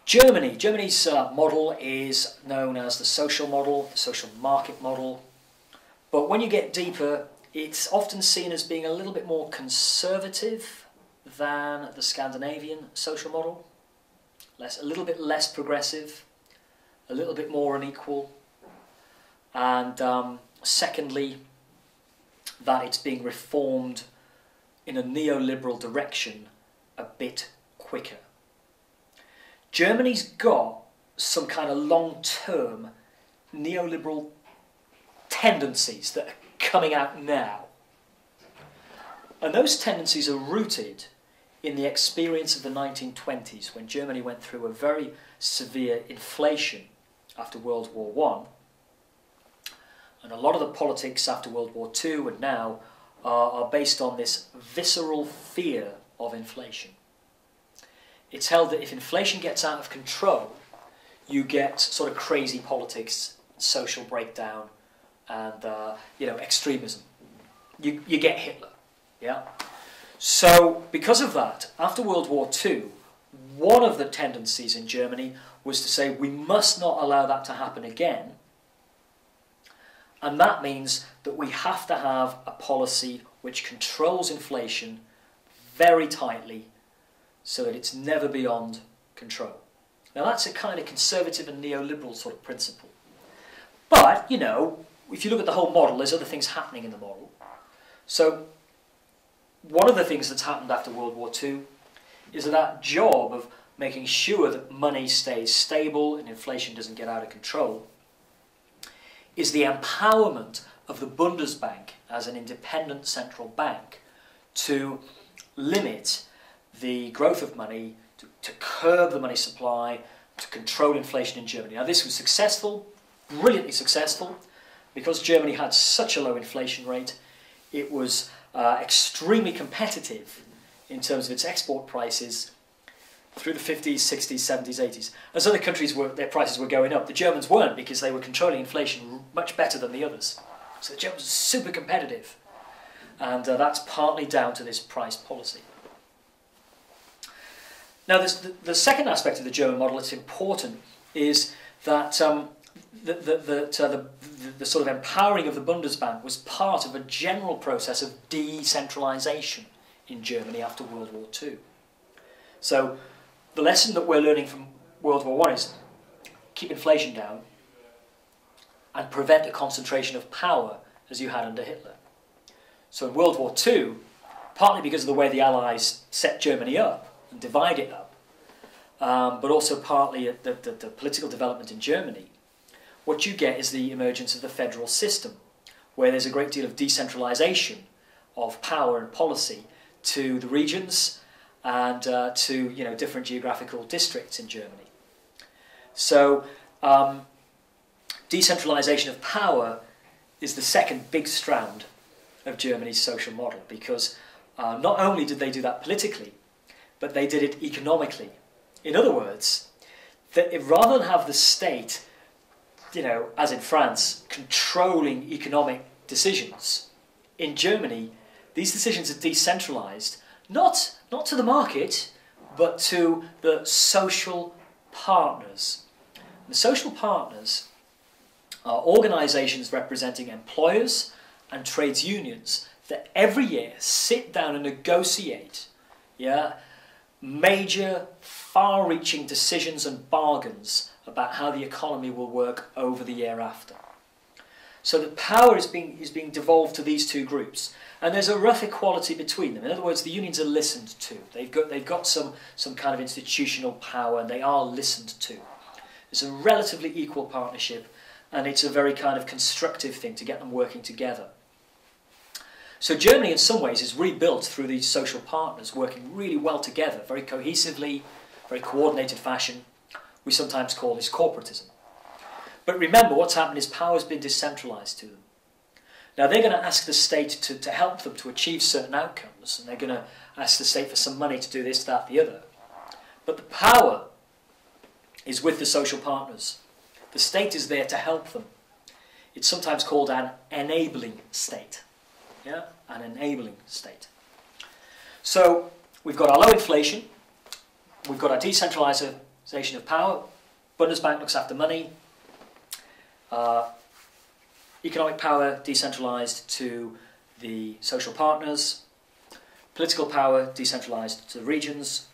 Germany's model is known as the social model, the social market model. But when you get deeper, it's often seen as being a little bit more conservative than the Scandinavian social model. A little bit less progressive, a little bit more unequal. And secondly, that it's being reformed in a neoliberal direction a bit quicker. Germany's got some kind of long-term neoliberal tendencies that are coming out now. And those tendencies are rooted in the experience of the 1920s, when Germany went through a very severe inflation after World War I. And a lot of the politics after World War II and now are based on this visceral fear of inflation. It's held that if inflation gets out of control, you get sort of crazy politics, social breakdown, and extremism. You get Hitler, yeah. So because of that, after World War II, one of the tendencies in Germany was to say we must not allow that to happen again, and that means that we have to have a policy which controls inflation very tightly, so that it's never beyond control. Now that's a kind of conservative and neoliberal sort of principle. But, if you look at the whole model, there's other things happening in the model. So, one of the things that's happened after World War II is that job of making sure that money stays stable and inflation doesn't get out of control is the empowerment of the Bundesbank as an independent central bank to limit the growth of money, to curb the money supply, to control inflation in Germany. Now this was successful, brilliantly successful, because Germany had such a low inflation rate. It was extremely competitive in terms of its export prices through the 50s, 60s, 70s, 80s. As other countries, their prices were going up, the Germans weren't, because they were controlling inflation much better than the others. So the Germans were super competitive, and that's partly down to this price policy. Now, the second aspect of the German model that's important is that the sort of empowering of the Bundesbank was part of a general process of decentralization in Germany after World War II. So the lesson that we're learning from World War I is keep inflation down and prevent a concentration of power as you had under Hitler. So in World War II, partly because of the way the Allies set Germany up and divide it up, but also partly the political development in Germany, what you get is the emergence of the federal system, where there's a great deal of decentralization of power and policy to the regions and to different geographical districts in Germany. So decentralization of power is the second big strand of Germany's social model, because not only did they do that politically, but they did it economically. In other words, that rather than have the state, as in France, controlling economic decisions, in Germany, these decisions are decentralized, not to the market, but to the social partners. The social partners are organizations representing employers and trades unions that every year sit down and negotiate, major, far-reaching decisions and bargains about how the economy will work over the year after. So the power is being devolved to these two groups, and there's a rough equality between them. In other words, the unions are listened to. They've got some kind of institutional power, and they are listened to. It's a relatively equal partnership, and it's a very kind of constructive thing to get them working together. So Germany, in some ways, is rebuilt through these social partners working really well together, very cohesively, very coordinated fashion. We sometimes call this corporatism. But remember, what's happened is power's been decentralized to them. Now they're going to ask the state to help them to achieve certain outcomes, and they're going to ask the state for some money to do this, that, the other. But the power is with the social partners. The state is there to help them. It's sometimes called an enabling state. An enabling state. So we've got our low inflation, we've got our decentralized decentralisation of power. Bundesbank looks after money. Economic power decentralised to the social partners. Political power decentralised to the regions.